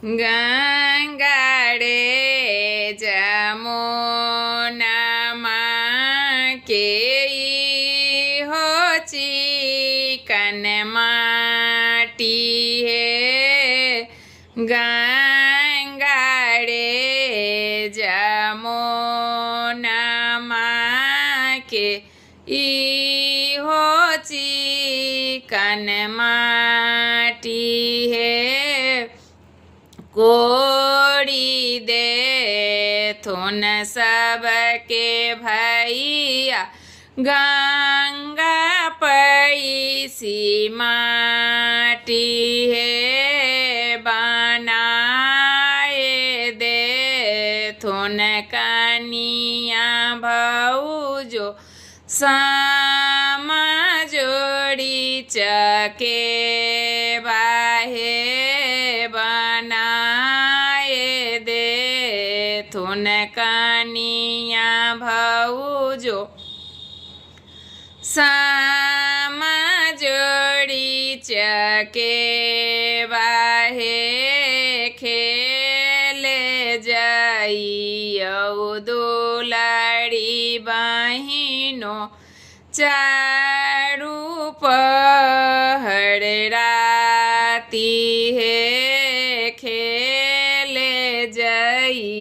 ગંગાડે જમુનામાં કેઈ હો ચિકન માટી હે ગંગાડે જમુનામાં કે ઈ હો ચિકન માટી હે कोड़ी दे थुन सबके भैया गंगा पैसी माटी है बनाए दे थुन कनिया भौजो सामा जोड़ी चके बाहे थुन कनिया भौजो सामा जोड़ी चके बाहे खेले जाइयो दुलाड़ी बहिनो चारू पर